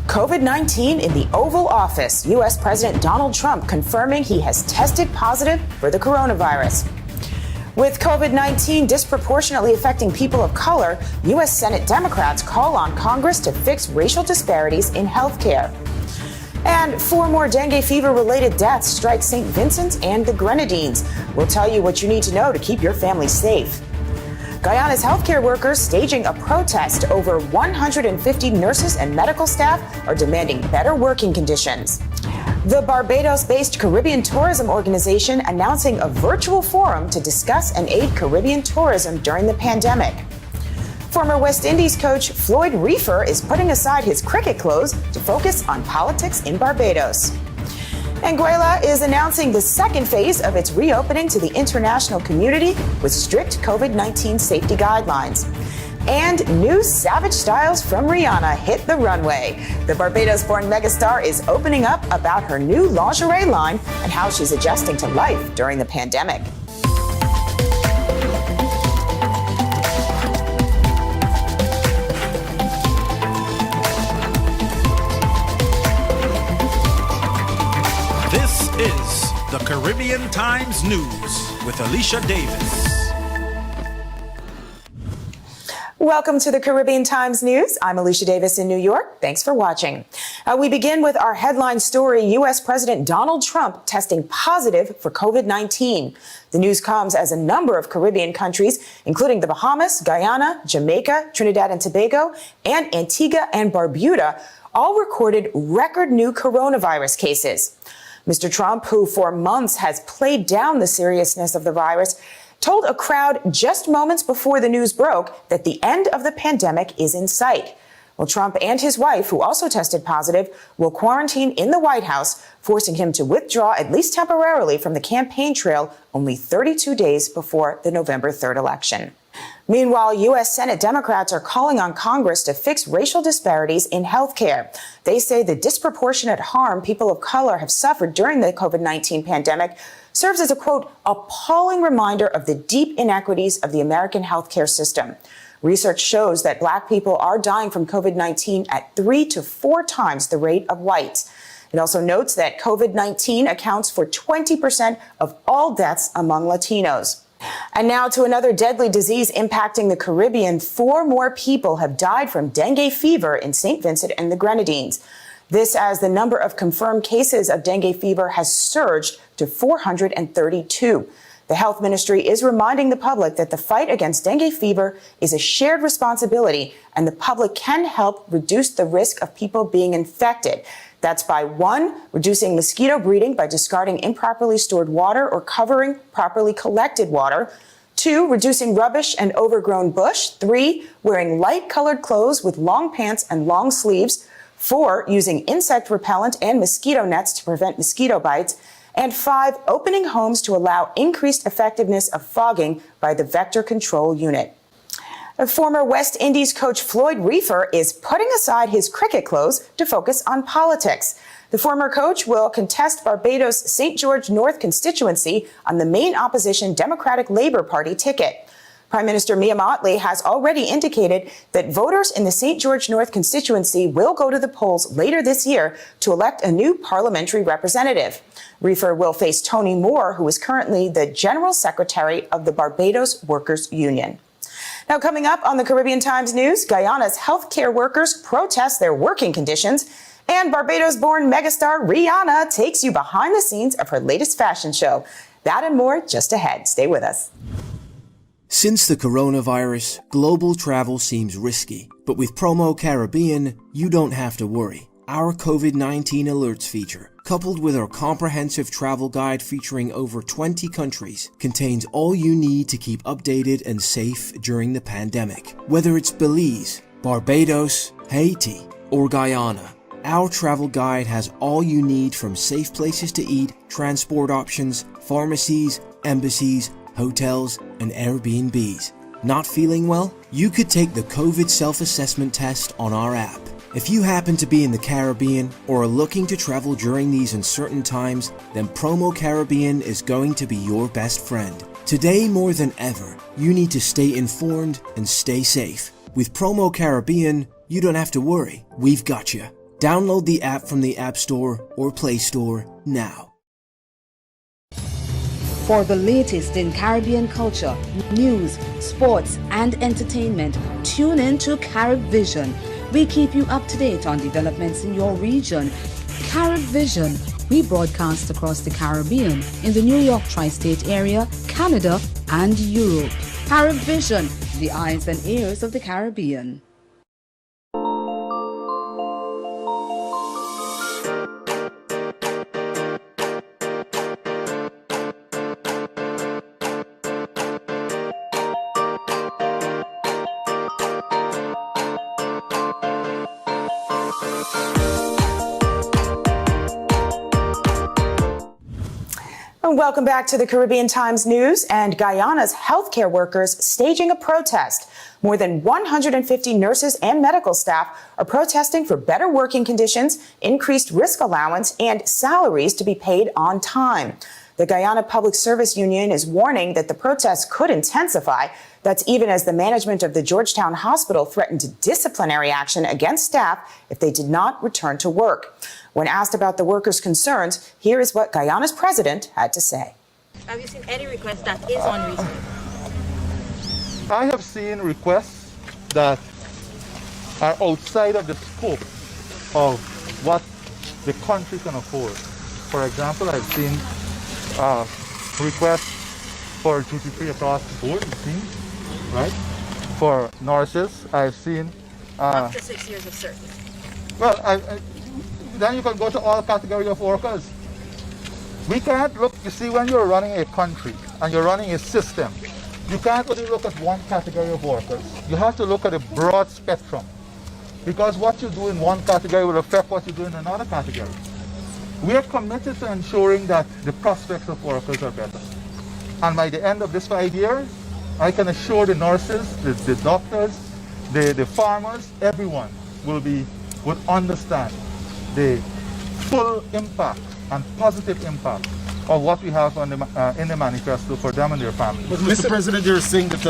COVID-19 in the Oval Office. U.S. President Donald Trump confirming he has tested positive for the coronavirus. With COVID-19 disproportionately affecting people of color, U.S. Senate Democrats call on Congress to fix racial disparities in health care. And 4 more dengue fever-related deaths strike St. Vincent and the Grenadines. We'll tell you what you need to know to keep your family safe. Guyana's healthcare workers staging a protest. Over 150 nurses and medical staff are demanding better working conditions. The Barbados-based Caribbean Tourism Organization announcing a virtual forum to discuss and aid Caribbean tourism during the pandemic. Former West Indies coach Floyd Reefer is putting aside his cricket clothes to focus on politics in Barbados. Anguilla is announcing the second phase of its reopening to the international community with strict COVID-19 safety guidelines. And new savage styles from Rihanna hit the runway. The Barbados-born megastar is opening up about her new lingerie line and how she's adjusting to life during the pandemic. This is the Caribbean Times News with Alisha Davis. Welcome to the Caribbean Times News. I'm Alisha Davis in New York. Thanks for watching. We begin with our headline story, U.S. President Donald Trump testing positive for COVID-19. The news comes as a number of Caribbean countries, including the Bahamas, Guyana, Jamaica, Trinidad and Tobago, and Antigua and Barbuda, all recorded record new coronavirus cases. Mr. Trump, who for months has played down the seriousness of the virus, told a crowd just moments before the news broke that the end of the pandemic is in sight. Well, Trump and his wife, who also tested positive, will quarantine in the White House, forcing him to withdraw at least temporarily from the campaign trail only 32 days before the November 3rd election. Meanwhile, U.S. Senate Democrats are calling on Congress to fix racial disparities in health care. They say the disproportionate harm people of color have suffered during the COVID-19 pandemic serves as a, quote, appalling reminder of the deep inequities of the American healthcare system. Research shows that Black people are dying from COVID-19 at 3 to 4 times the rate of whites. It also notes that COVID-19 accounts for 20% of all deaths among Latinos. And now to another deadly disease impacting the Caribbean. 4 more people have died from dengue fever in St. Vincent and the Grenadines. This as the number of confirmed cases of dengue fever has surged to 432. The health ministry is reminding the public that the fight against dengue fever is a shared responsibility, and the public can help reduce the risk of people being infected. That's by 1, reducing mosquito breeding by discarding improperly stored water or covering properly collected water. 2, reducing rubbish and overgrown bush. 3, wearing light-colored clothes with long pants and long sleeves. 4, using insect repellent and mosquito nets to prevent mosquito bites. And 5, opening homes to allow increased effectiveness of fogging by the Vector Control Unit. Former West Indies coach Floyd Reefer is putting aside his cricket clothes to focus on politics. The former coach will contest Barbados' St. George North constituency on the main opposition Democratic Labour Party ticket. Prime Minister Mia Mottley has already indicated that voters in the St. George North constituency will go to the polls later this year to elect a new parliamentary representative. Reefer will face Tony Moore, who is currently the General Secretary of the Barbados Workers' Union. Now, coming up on the Caribbean Times News, Guyana's healthcare workers protest their working conditions, and Barbados-born megastar Rihanna takes you behind the scenes of her latest fashion show. That and more just ahead. Stay with us. Since the coronavirus, global travel seems risky, but with Promo Caribbean, you don't have to worry. Our COVID-19 alerts feature, coupled with our comprehensive travel guide featuring over 20 countries, contains all you need to keep updated and safe during the pandemic. Whether it's Belize, Barbados, Haiti, or Guyana, our travel guide has all you need from safe places to eat, transport options, pharmacies, embassies, hotels, and Airbnbs. Not feeling well? You could take the COVID self-assessment test on our app. If you happen to be in the Caribbean or are looking to travel during these uncertain times, then Promo Caribbean is going to be your best friend. Today more than ever, you need to stay informed and stay safe. With Promo Caribbean, you don't have to worry. We've got you. Download the app from the App Store or Play Store now. For the latest in Caribbean culture, news, sports, and entertainment, tune in to Carib Vision. We keep you up to date on developments in your region. Carib Vision. We broadcast across the Caribbean, in the New York tri-state area, Canada, and Europe. Carib Vision, the eyes and ears of the Caribbean. Welcome back to the Caribbean Times News. And Guyana's healthcare workers staging a protest. More than 150 nurses and medical staff are protesting for better working conditions, increased risk allowance, and salaries to be paid on time. The Guyana Public Service Union is warning that the protests could intensify. That's even as the management of the Georgetown Hospital threatened disciplinary action against staff if they did not return to work. When asked about the workers' concerns, here is what Guyana's president had to say. Have you seen any request that is unreasonable? I have seen requests that are outside of the scope of what the country can afford. For example, I've seen requests for duty-free across the board, it seems, right? For nurses, I've seen... After 6 years of service. Well, then you can go to all categories of workers. We can't look, you see, when you're running a country and you're running a system, you can't only look at one category of workers. You have to look at a broad spectrum, because what you do in one category will affect what you do in another category. We are committed to ensuring that the prospects of workers are better. And by the end of this 5 years, I can assure the nurses, the doctors, the farmers, everyone would understand the full impact and positive impact of what we have on in the manifesto for them and their families. But Mr. President, you're saying that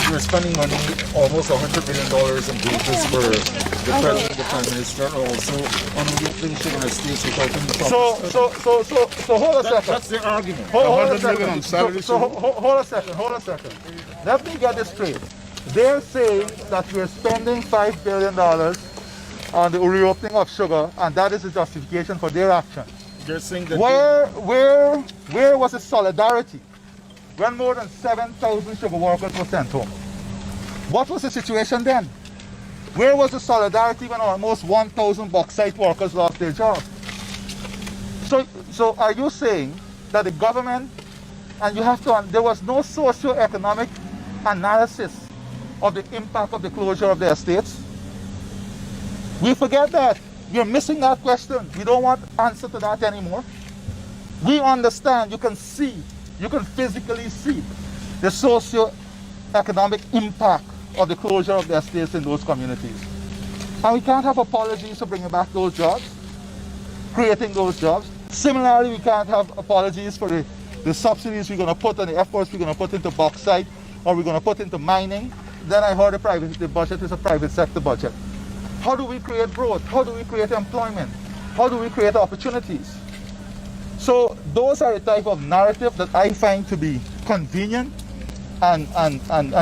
you're spending money, almost $100 million in wages for the President and the Prime Minister, also on the inflation on our states without any problems. So hold a second. That's the argument. Hold a second. Hold a second. Let me get this straight. They're saying that we're spending $5 billion on the reopening of sugar, and that is the justification for their action. They're saying that where was the solidarity when more than 7,000 sugar workers were sent home? What was the situation then? Where was the solidarity when almost 1,000 bauxite workers lost their jobs? So are you saying that the government, and you have to, there was no socio-economic analysis of the impact of the closure of the estates? We forget that. We're missing that question. We don't want answer to that anymore. We understand, you can see, you can physically see the socio-economic impact of the closure of the estates in those communities. And we can't have apologies for bringing back those jobs, creating those jobs. Similarly, we can't have apologies for the subsidies we're going to put and the efforts we're going to put into bauxite or we're going to put into mining. Then I heard the budget is a private sector budget. How do we create growth? How do we create employment? How do we create opportunities? So those are the type of narrative that I find to be convenient and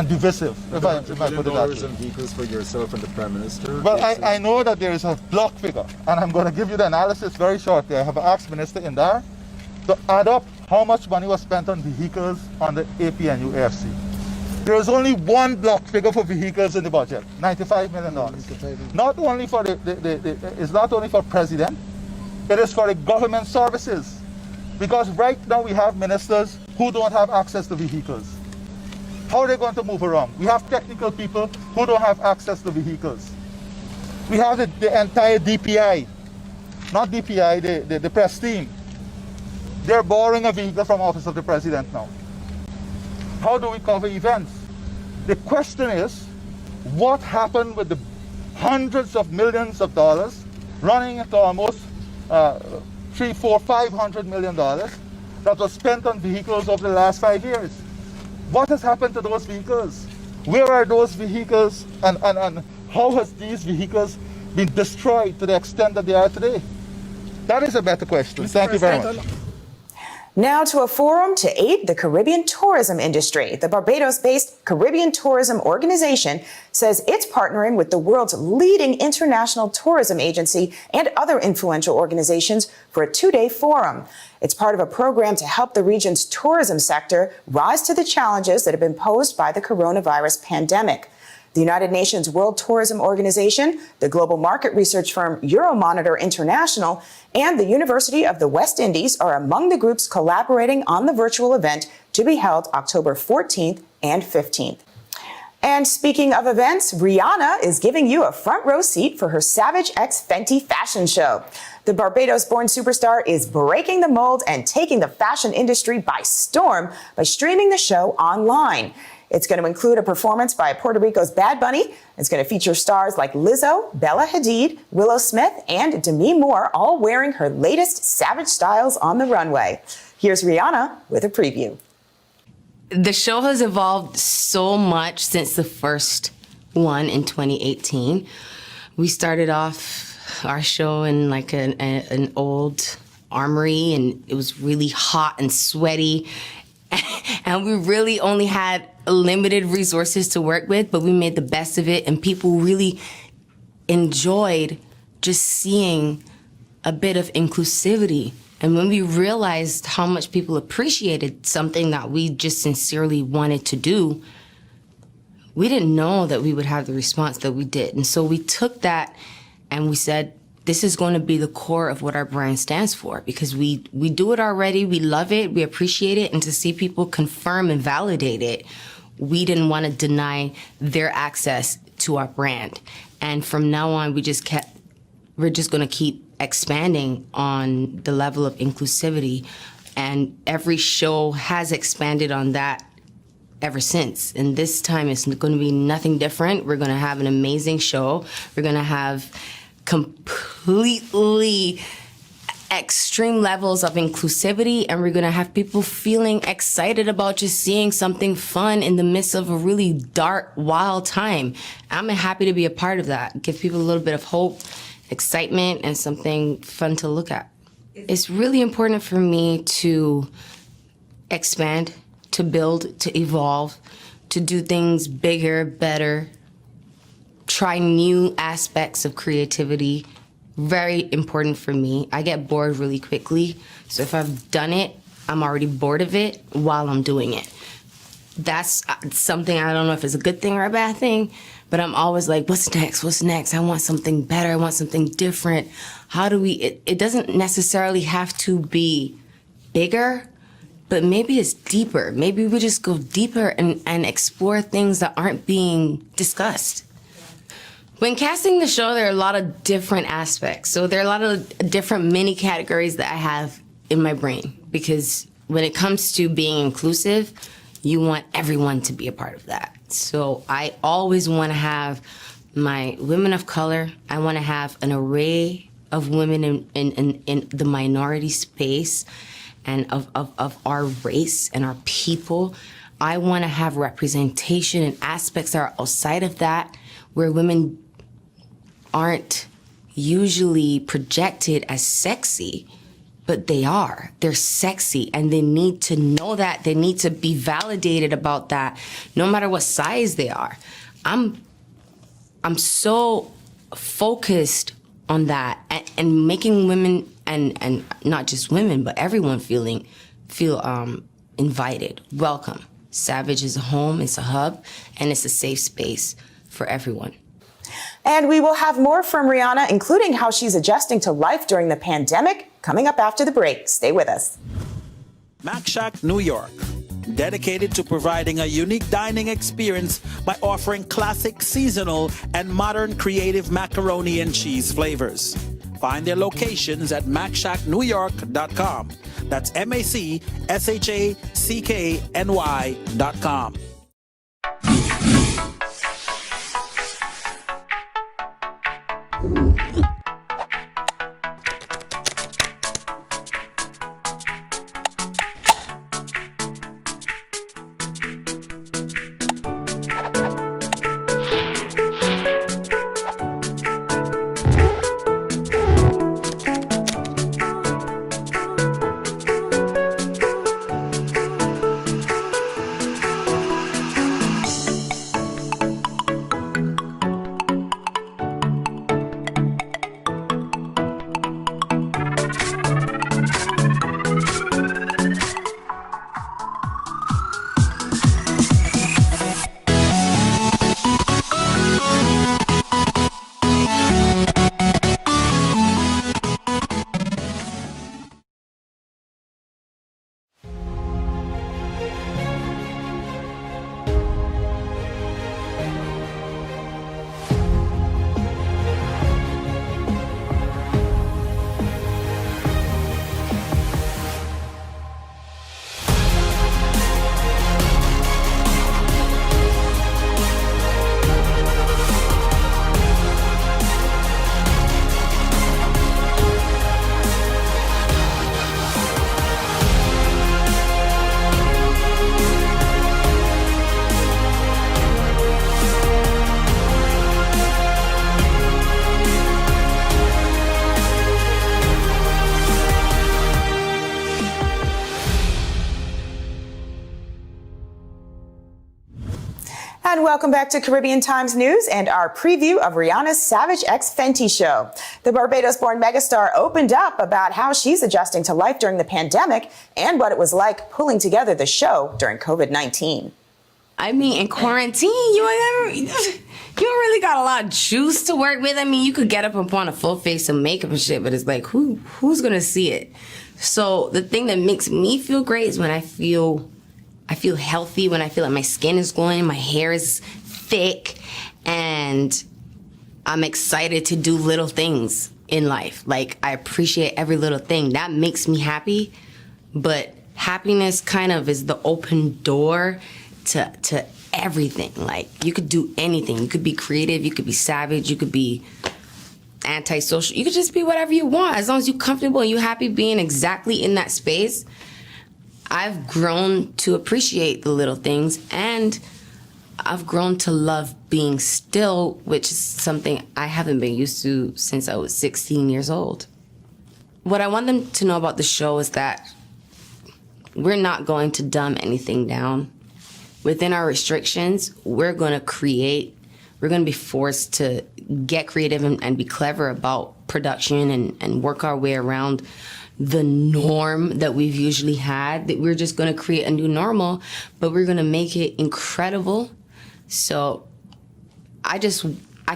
divisive, if I put it that way. in vehicles for yourself and the Prime Minister? Well, I know that there is a block figure, and I'm going to give you the analysis very shortly. I have asked Minister Indar to add up how much money was spent on vehicles on the APNU AFC. There is only one block figure for vehicles in the budget, $95 million. Not only for it's not only for President, it is for the government services. Because right now we have ministers who don't have access to vehicles. How are they going to move around? We have technical people who don't have access to vehicles. We have the entire DPI, not DPI, the press team. They're borrowing a vehicle from Office of the President now. How do we cover events? The question is, what happened with the hundreds of millions of dollars running into almost $500 million that was spent on vehicles over the last 5 years? What has happened to those vehicles? Where are those vehicles, and how has these vehicles been destroyed to the extent that they are today? That is a better question. Thank you very much. Now to a forum to aid the Caribbean tourism industry. The Barbados-based Caribbean Tourism Organization says it's partnering with the world's leading international tourism agency and other influential organizations for a 2-day forum. It's part of a program to help the region's tourism sector rise to the challenges that have been posed by the coronavirus pandemic. The United Nations World Tourism Organization, the global market research firm Euromonitor International, and the University of the West Indies are among the groups collaborating on the virtual event to be held October 14th and 15th. And speaking of events, Rihanna is giving you a front row seat for her Savage X Fenty fashion show. The Barbados-born superstar is breaking the mold and taking the fashion industry by storm by streaming the show online. It's going to include a performance by Puerto Rico's Bad Bunny. It's going to feature stars like Lizzo, Bella Hadid, Willow Smith, and Demi Moore, all wearing her latest Savage styles on the runway. Here's Rihanna with a preview. The show has evolved so much since the first one in 2018. We started off our show in like an old armory, and it was really hot and sweaty. And we really only had limited resources to work with, but we made the best of it, and people really enjoyed just seeing a bit of inclusivity. And when we realized how much people appreciated something that we just sincerely wanted to do, we didn't know that we would have the response that we did. And so we took that and we said, this is going to be the core of what our brand stands for, because we do it already, we love it, we appreciate it, and to see people confirm and validate it, we didn't want to deny their access to our brand. And from now on, we're just going to keep expanding on the level of inclusivity, and every show has expanded on that ever since. And this time it's going to be nothing different. We're going to have an amazing show. We're going to have completely extreme levels of inclusivity, and we're going to have people feeling excited about just seeing something fun in the midst of a really dark, wild time. I'm happy to be a part of that. Give people a little bit of hope, excitement, and something fun to look at. It's really important for me to expand, to build, to evolve, to do things bigger, better, try new aspects of creativity. Very important for me. I get bored really quickly. So if I've done it, I'm already bored of it while I'm doing it. That's something, I don't know if it's a good thing or a bad thing, but I'm always like, what's next? What's next? I want something better. I want something different. How do we, it doesn't necessarily have to be bigger, but maybe it's deeper. Maybe we just go deeper and explore things that aren't being discussed. When casting the show, there are a lot of different aspects. So there are a lot of different mini categories that I have in my brain, because when it comes to being inclusive, you want everyone to be a part of that. So I always want to have my women of color. I want to have an array of women in the minority space and of our race and our people. I want to have representation in aspects that are outside of that, where women aren't usually projected as sexy, but they are. They're sexy, and they need to know that. They need to be validated about that, no matter what size they are. I'm so focused on that, and making women, and not just women, but everyone feel invited, welcome. Savage is a home, it's a hub, and it's a safe space for everyone. And we will have more from Rihanna, including how she's adjusting to life during the pandemic, coming up after the break. Stay with us. Mac Shack, New York, dedicated to providing a unique dining experience by offering classic, seasonal, and modern creative macaroni and cheese flavors. Find their locations at macshacknewyork.com. That's MACSHACKNY.com. And welcome back to Caribbean Times News and our preview of Rihanna's Savage X Fenty show. The Barbados-born megastar opened up about how she's adjusting to life during the pandemic and what it was like pulling together the show during COVID-19. I mean, in quarantine, you don't really got a lot of juice to work with. I mean, you could get up and put on a full face of makeup and shit, but it's like, who's gonna see it? So the thing that makes me feel great is when I feel healthy, when I feel like my skin is glowing, my hair is thick, and I'm excited to do little things in life. Like, I appreciate every little thing. That makes me happy, but happiness kind of is the open door to everything. Like, you could do anything. You could be creative, you could be savage, you could be antisocial, you could just be whatever you want. As long as you're comfortable and you're happy being exactly in that space. I've grown to appreciate the little things, and I've grown to love being still, which is something I haven't been used to since I was 16 years old. What I want them to know about the show is that we're not going to dumb anything down. Within our restrictions, we're going to be forced to get creative and be clever about production and work our way around the norm that we've usually had, that we're just going to create a new normal, but we're going to make it incredible. So I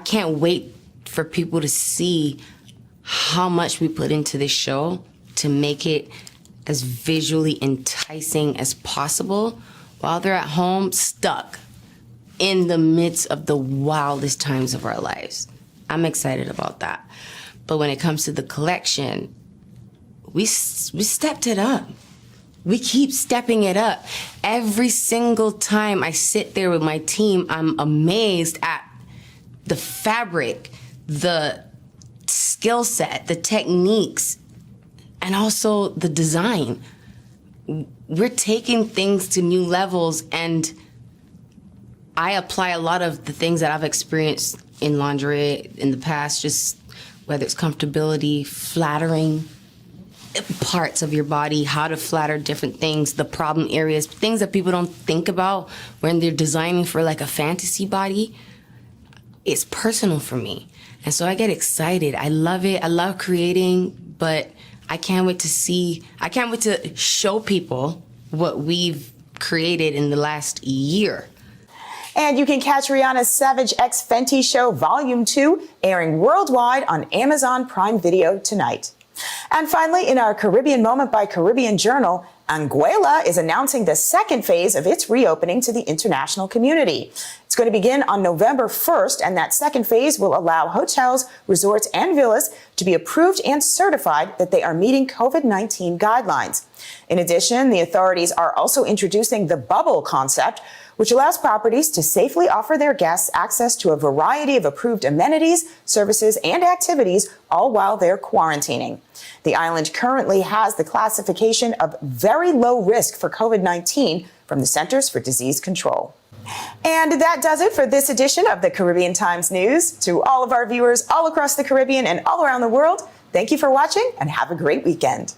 can't wait for people to see how much we put into this show to make it as visually enticing as possible while they're at home stuck in the midst of the wildest times of our lives. I'm excited about that. But when it comes to the collection, we stepped it up. We keep stepping it up. Every single time I sit there with my team, I'm amazed at the fabric, the skill set, the techniques, and also the design. We're taking things to new levels, and I apply a lot of the things that I've experienced in lingerie in the past, just whether it's comfortability, flattering parts of your body, how to flatter different things, the problem areas, things that people don't think about when they're designing for like a fantasy body. It's personal for me. And so I get excited. I love it. I love creating, but I can't wait to show people what we've created in the last year. And you can catch Rihanna's Savage X Fenty show Volume 2 airing worldwide on Amazon Prime Video tonight. And finally, in our Caribbean Moment by Caribbean Journal, Anguilla is announcing the second phase of its reopening to the international community. It's going to begin on November 1st, and that second phase will allow hotels, resorts, and villas to be approved and certified that they are meeting COVID-19 guidelines. In addition, the authorities are also introducing the bubble concept, which allows properties to safely offer their guests access to a variety of approved amenities, services, and activities, all while they're quarantining. The island currently has the classification of very low risk for COVID-19 from the Centers for Disease Control. And that does it for this edition of the Caribbean Times News. To all of our viewers all across the Caribbean and all around the world, thank you for watching and have a great weekend.